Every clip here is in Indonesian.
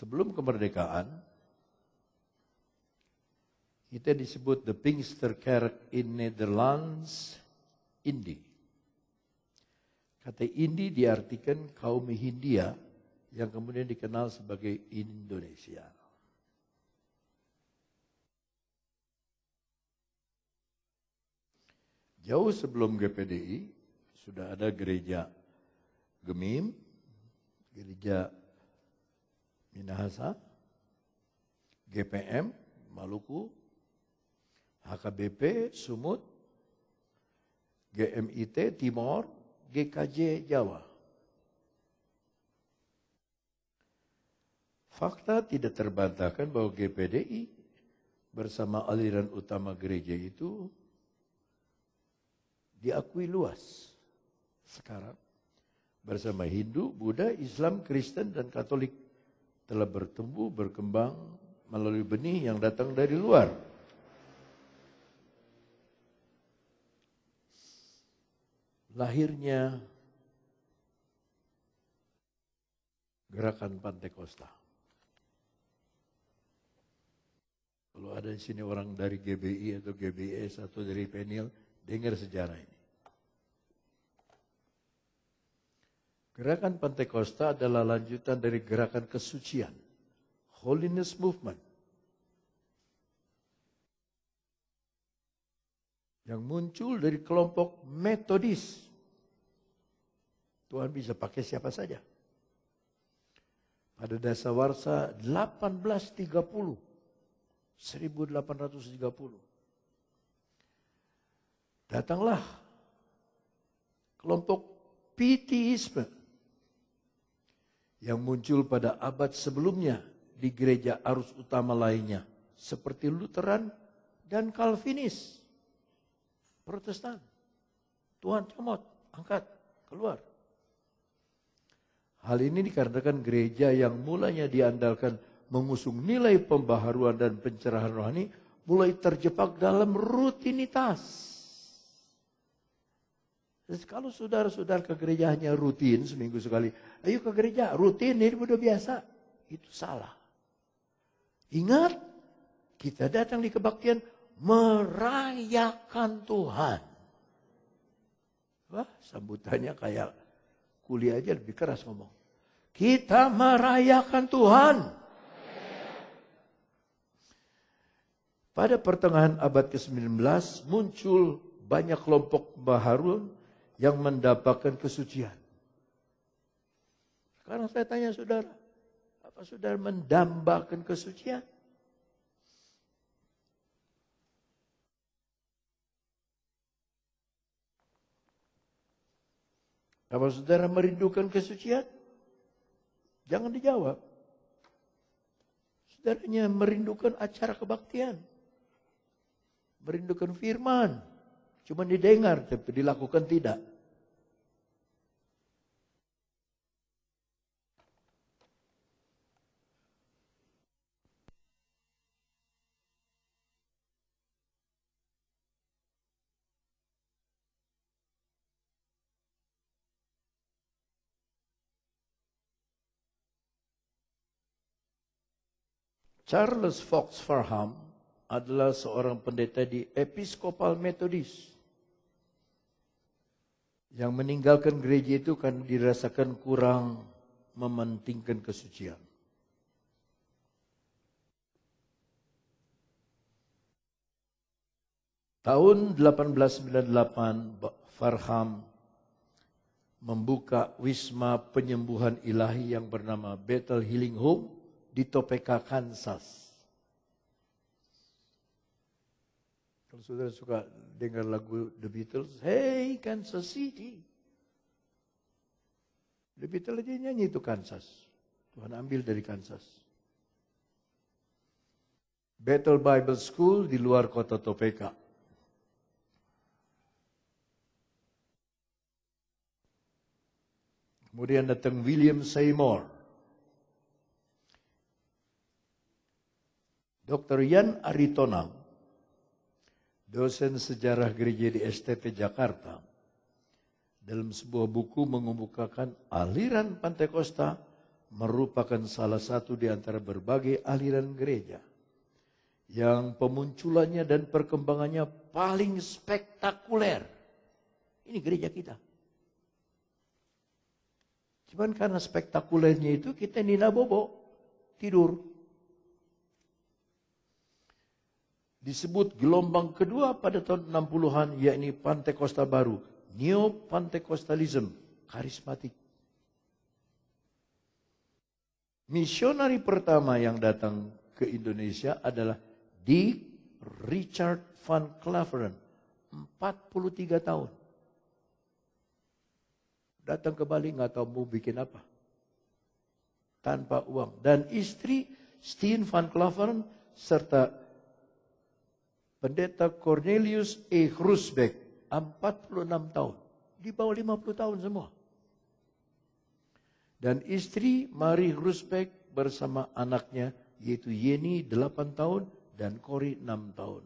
sebelum kemerdekaan, kita disebut the Pinksterkerk in Netherlands, Indi. Kata Indi diartikan kaum Hindia yang kemudian dikenal sebagai Indonesia. Jauh sebelum GPDI sudah ada gereja Gemim, gereja Minahasa, GPM, Maluku, HKBP, Sumut, GMIT, Timor, GKJ, Jawa. Fakta tidak terbantahkan bahwa GPDI bersama aliran utama gereja itu diakui luas sekarang bersama Hindu, Buddha, Islam, Kristen, dan Katolik telah bertumbuh, berkembang melalui benih yang datang dari luar. Lahirnya gerakan Pantekosta. Kalau ada di sini orang dari GBI atau GBS atau dari Peniel, dengar sejarah ini. Gerakan Pantekosta adalah lanjutan dari gerakan kesucian, Holiness Movement, yang muncul dari kelompok Metodis. Tuhan bisa pakai siapa saja. Pada dasawarsa 1830, datanglah kelompok Pitiisme yang muncul pada abad sebelumnya di gereja arus utama lainnya, seperti Lutheran dan Calvinis, Protestan. Tuhan comot, angkat, keluar. Hal ini dikarenakan gereja yang mulanya diandalkan mengusung nilai pembaharuan dan pencerahan rohani, mulai terjebak dalam rutinitas. Kalau saudara-saudara ke gereja hanya rutin seminggu sekali, ayo ke gereja rutin, ini udah biasa. Itu salah. Ingat, kita datang di kebaktian merayakan Tuhan. Wah, sambutannya kayak kuliah aja lebih keras ngomong. Kita merayakan Tuhan. Pada pertengahan abad ke-19 muncul banyak kelompok pembaharuan yang mendapatkan kesucian. Sekarang saya tanya saudara, apa saudara mendambakan kesucian? Apa saudara merindukan kesucian? Jangan dijawab. Saudaranya merindukan acara kebaktian. Merindukan firman. Cuma didengar tapi dilakukan tidak. Charles Fox Farham adalah seorang pendeta di Episkopal Metodis yang meninggalkan gereja itu karena dirasakan kurang mementingkan kesucian. Tahun 1898, Farham membuka wisma penyembuhan ilahi yang bernama Bethel Healing Home di Topeka, Kansas. Kalau saudara suka dengar lagu The Beatles, Hey Kansas City. The Beatles aja nyanyi itu Kansas. Tuhan ambil dari Kansas. Bethel Bible School di luar kota Topeka. Kemudian datang William Seymour. Dr. Yan Aritonang, dosen sejarah gereja di STT Jakarta, dalam sebuah buku mengemukakan aliran Pantekosta merupakan salah satu di antara berbagai aliran gereja yang pemunculannya dan perkembangannya paling spektakuler. Ini gereja kita. Cuman karena spektakulernya itu kita nina bobo, tidur. Disebut gelombang kedua pada tahun 60-an, yakni Pantekosta baru, Neo-Pantekostalism, karismatik. Misionari pertama yang datang ke Indonesia adalah Dick Richard Van Claveren, 43 tahun. Datang ke Bali nggak tahu mau bikin apa. Tanpa uang. Dan istri Steen Van Claveren serta pendeta Cornelius E. Groesbeck, 46 tahun. Di bawah 50 tahun semua. Dan istri Marie Groesbeck bersama anaknya yaitu Yeni 8 tahun dan Cory 6 tahun.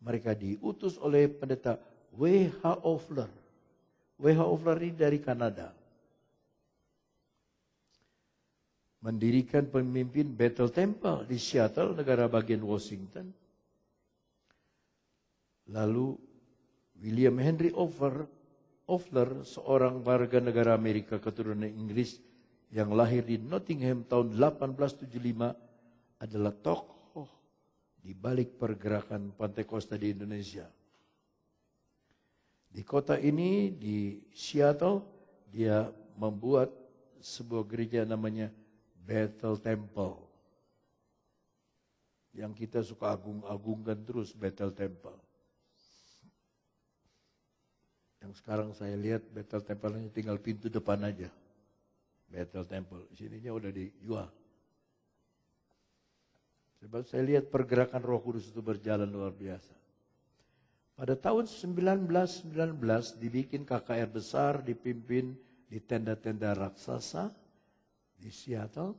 Mereka diutus oleh pendeta W.H. Ofler. W.H. Ofler ini dari Kanada. Mendirikan pemimpin Bethel Temple di Seattle, negara bagian Washington. Lalu William Henry Ofler, seorang warga negara Amerika keturunan Inggris yang lahir di Nottingham tahun 1875, adalah tokoh di balik pergerakan Pantekosta di Indonesia. Di kota ini, di Seattle, dia membuat sebuah gereja namanya Bethel Temple. Yang kita suka agung-agungkan terus, Bethel Temple. Yang sekarang saya lihat Bethel Temple-nya tinggal pintu depan aja. Bethel Temple, sininya udah dijual. Sebab saya lihat pergerakan Roh Kudus itu berjalan luar biasa. Pada tahun 1919 dibikin KKR besar, dipimpin di tenda-tenda raksasa di Seattle.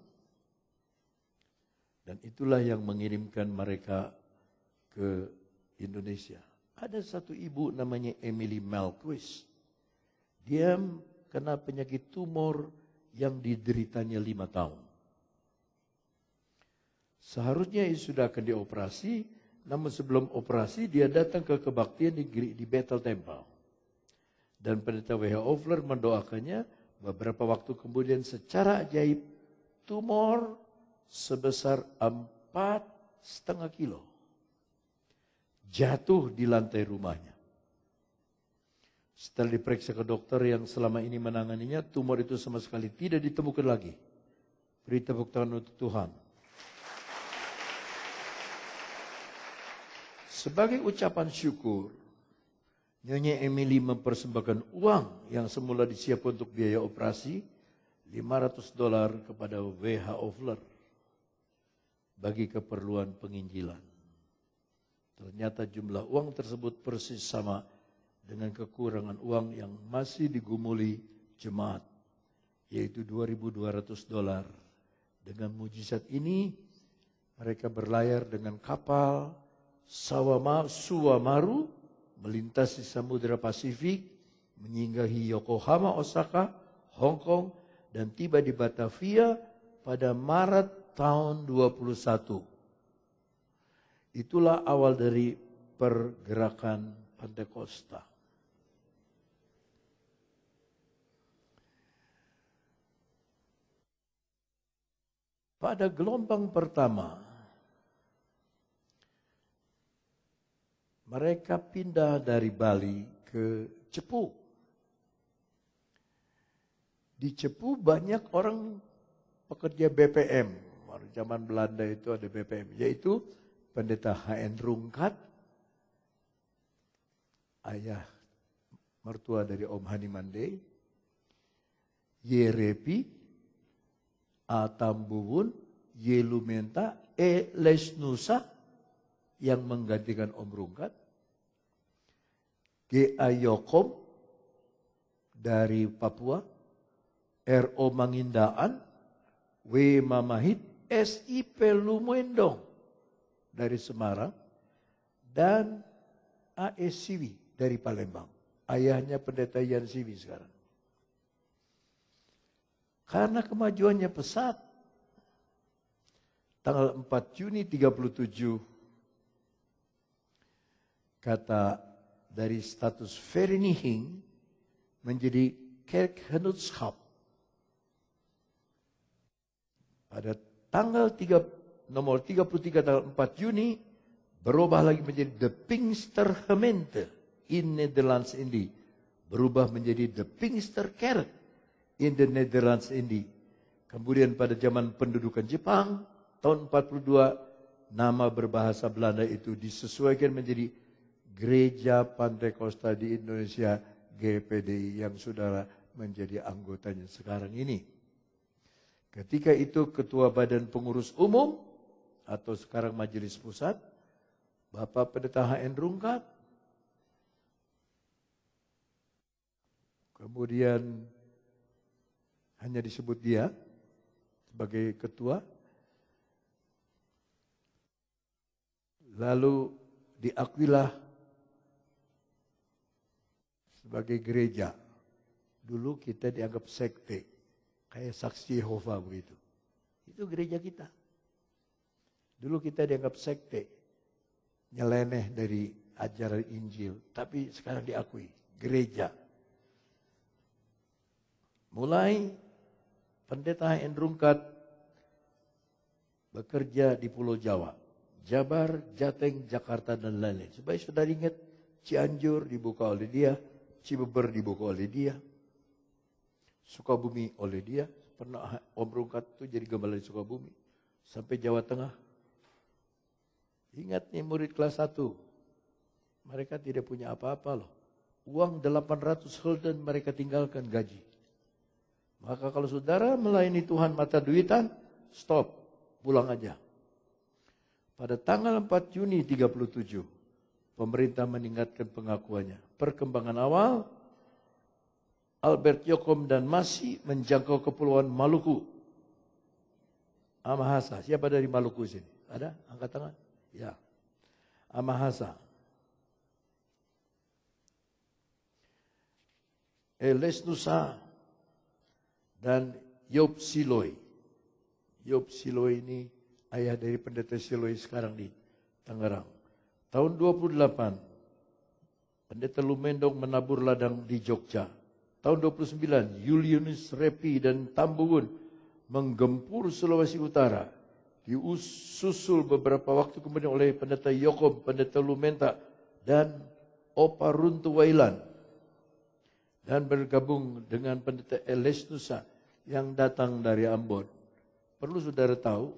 Dan itulah yang mengirimkan mereka ke Indonesia. Ada satu ibu namanya Emily Malquist. Dia kena penyakit tumor yang dideritanya 5 tahun. Seharusnya sudah akan dioperasi, namun sebelum operasi dia datang ke kebaktian di Bethel Temple. Dan pendeta W.H. Ofler mendoakannya. Beberapa waktu kemudian secara ajaib tumor sebesar 4,5 kilo jatuh di lantai rumahnya. Setelah diperiksa ke dokter yang selama ini menanganinya, tumor itu sama sekali tidak ditemukan lagi. Beri tepuk tangan untuk Tuhan. Sebagai ucapan syukur, Nyonya Emily mempersembahkan uang yang semula disiapkan untuk biaya operasi, $500 kepada W.H. Ofler bagi keperluan penginjilan. Ternyata jumlah uang tersebut persis sama dengan kekurangan uang yang masih digumuli jemaat, yaitu $2.200. Dengan mujizat ini, mereka berlayar dengan kapal Suwamaru, melintasi Samudra Pasifik, menyinggahi Yokohama, Osaka, Hong Kong, dan tiba di Batavia pada Maret tahun 21. Itulah awal dari pergerakan Pantekosta. Pada gelombang pertama, mereka pindah dari Bali ke Cepu. Di Cepu banyak orang pekerja BPM. Zaman Belanda itu ada BPM, yaitu Pendeta H.N. Rungkat, ayah mertua dari Om Hani Mandey, Yerepi, A. Tambuwun, Y. Lumenta, E. Lesnusa yang menggantikan Om Rungkat, G.A. Yokom dari Papua, R.O. Mangindaan, W. Mamahit, S.I.P. Lumendong dari Semarang, dan A.E. Siwi dari Palembang. Ayahnya pendeta Yan Siwi sekarang. Karena kemajuannya pesat. Tanggal 4 Juni 37, kata dari status Vereniging menjadi Kerkgenootschap. Pada tanggal nomor 33 tanggal 4 Juni berubah lagi menjadi De Pinkstergemeente in Nederlands Indie. Berubah menjadi De Pinksterkerk in the Netherlands Indie. Kemudian pada zaman pendudukan Jepang tahun 42 nama berbahasa Belanda itu disesuaikan menjadi Gereja Pantekosta di Indonesia GPDI yang saudara menjadi anggotanya sekarang ini. Ketika itu Ketua Badan Pengurus Umum atau sekarang Majelis Pusat, Bapak Pendeta HN Rungkat. Kemudian hanya disebut dia sebagai ketua. Lalu diakuilah sebagai gereja. Dulu kita dianggap sekte. Kayak saksi Yehova begitu. Itu gereja kita. Dulu kita dianggap sekte. Nyeleneh dari ajaran Injil. Tapi sekarang diakui. Gereja. Mulai Pendeta HN Rungkat bekerja di Pulau Jawa. Jabar, Jateng, Jakarta, dan lain-lain. Supaya saudara ingat, Cianjur dibuka oleh dia. Cibeber dibuka oleh dia. Sukabumi oleh dia. Pernah Om Rungkat itu jadi gembala di Sukabumi. Sampai Jawa Tengah. Ingat nih murid kelas 1. Mereka tidak punya apa-apa loh. Uang 800 gulden mereka tinggalkan gaji. Maka kalau saudara melayani Tuhan mata duitan, stop. Pulang aja. Pada tanggal 4 Juni 37, pemerintah meningkatkan pengakuannya. Perkembangan awal, Albert Yokom dan Masi menjangkau kepulauan Maluku. Amahasa, siapa dari Maluku sini? Ada? Angkat tangan. Ya. Amahasa. Eles Nusa dan Yob Siloi. Yob Siloi ini ayah dari Pendeta Siloi sekarang di Tangerang. Tahun 28, Pendeta Lumendong menabur ladang di Jogja. Tahun 29, Julius Repi dan Tambuun menggempur Sulawesi Utara. Disusul beberapa waktu kemudian oleh Pendeta Yokom, Pendeta Lumenta, dan Opa Runtu Wailan. Dan bergabung dengan Pendeta Eles Nusa yang datang dari Ambon. Perlu saudara tahu,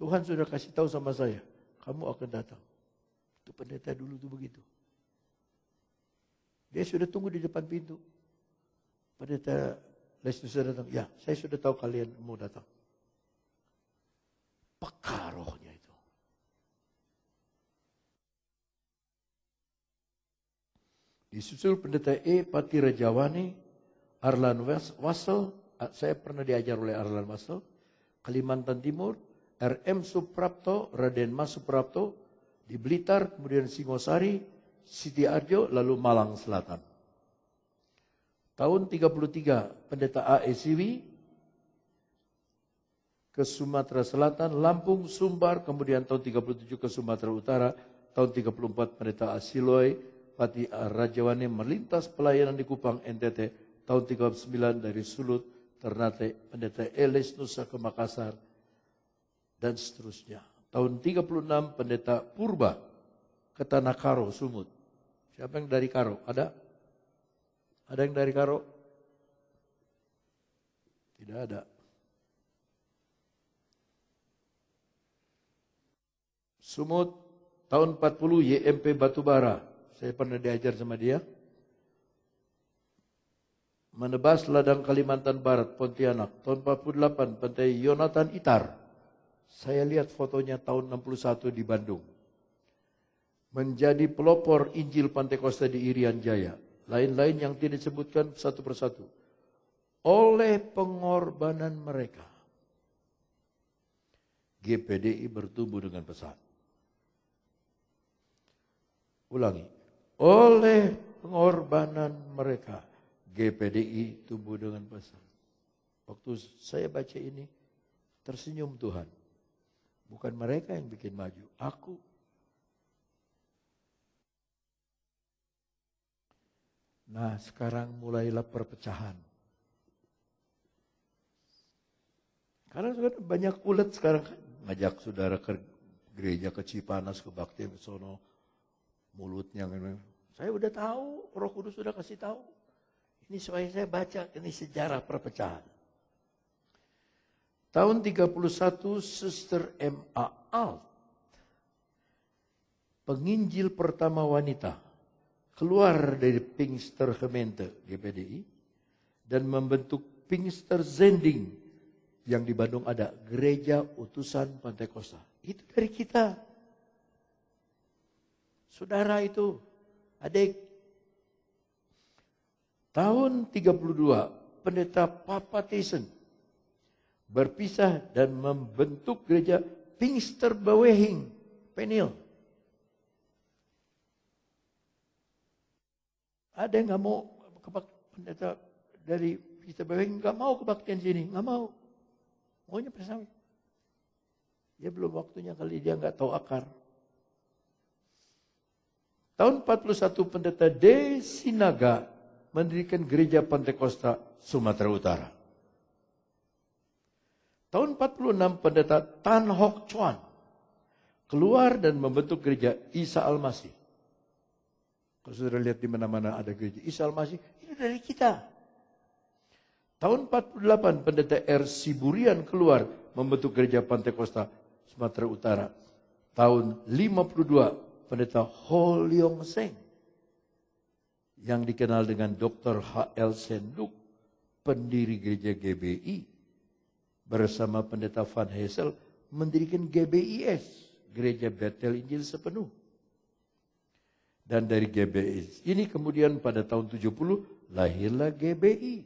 Tuhan sudah kasih tahu sama saya, kamu akan datang. Itu pendeta dulu tuh begitu. Dia sudah tunggu di depan pintu. Pendeta Les Nusa datang, ya saya sudah tahu kalian mau datang. Peka rohnya itu. Disusul Pendeta Pati Rajawani, Arlan Wassel, saya pernah diajar oleh Arlan Wassel, Kalimantan Timur, RM Suprapto, Raden Mas Suprapto, di Blitar, kemudian Singosari, Siti Arjo, lalu Malang Selatan. Tahun 33, Pendeta A.E. Siwi, ke Sumatera Selatan, Lampung, Sumbar, kemudian tahun 37 ke Sumatera Utara, tahun 34 Pendeta Asiloi, Pati Rajawani melintas pelayanan di Kupang, NTT, tahun 39 dari Sulut, Ternate, Pendeta Eles Nusa ke Makassar, dan seterusnya. Tahun 36 Pendeta Purba ke Tanah Karo, Sumut. Siapa yang dari Karo? Ada? Ada yang dari Karo? Tidak ada. Sumut, tahun 40 YMP Batubara. Saya pernah diajar sama dia. Menebas ladang Kalimantan Barat, Pontianak. Tahun 48, Pendeta Yonatan Itar. Saya lihat fotonya tahun 61 di Bandung. Menjadi pelopor Injil Pantekosta di Irian Jaya. Lain-lain yang tidak disebutkan satu persatu. Oleh pengorbanan mereka, GPDI bertumbuh dengan pesat. Ulangi. Oleh pengorbanan mereka, GPDI tumbuh dengan pesat. Waktu saya baca ini, tersenyum Tuhan. Bukan mereka yang bikin maju, aku. Nah, sekarang mulailah perpecahan. Karena banyak ulet sekarang kan. Ngajak saudara ke gereja ke Cipanas, ke Bakti, ke sono. Mulutnya. Saya udah tahu, Roh Kudus sudah kasih tahu. Ini supaya saya baca, ini sejarah perpecahan. Tahun 31, Suster M.A. Alt, penginjil pertama wanita, keluar dari Pinkster Gemeente GPDI dan membentuk Pinkster Zending yang di Bandung ada, Gereja Utusan Pantai Kosta. Itu dari kita. Saudara itu, adik. Tahun 32, Pendeta Papa Tyson berpisah dan membentuk gereja Pinkster Bawehing, Penil. Ada yang nggak mau pendeta dari Pinkster Bawehing nggak mau kebaktian sini, nggak mau. Maunya bersama. Dia belum waktunya kali, dia nggak tahu akar. Tahun 41 Pendeta D. Sinaga mendirikan gereja Pantai Kosta Sumatera Utara. Tahun 46 Pendeta Tan Hock Chuan keluar dan membentuk gereja Isa Al-Masih. Kalau saudara lihat di mana-mana ada gereja Isa Al-Masih, itu dari kita. Tahun 48 Pendeta R. Siburian keluar membentuk gereja Pantai Kosta Sumatera Utara. Tahun 52 Pendeta Ho Leong Seng yang dikenal dengan Dr. H.L. Senduk, pendiri gereja GBI, bersama Pendeta Van Hessel mendirikan GBIS, Gereja Betel Injil Sepenuh. Dan dari GBIS ini kemudian pada tahun 70 lahirlah GBI,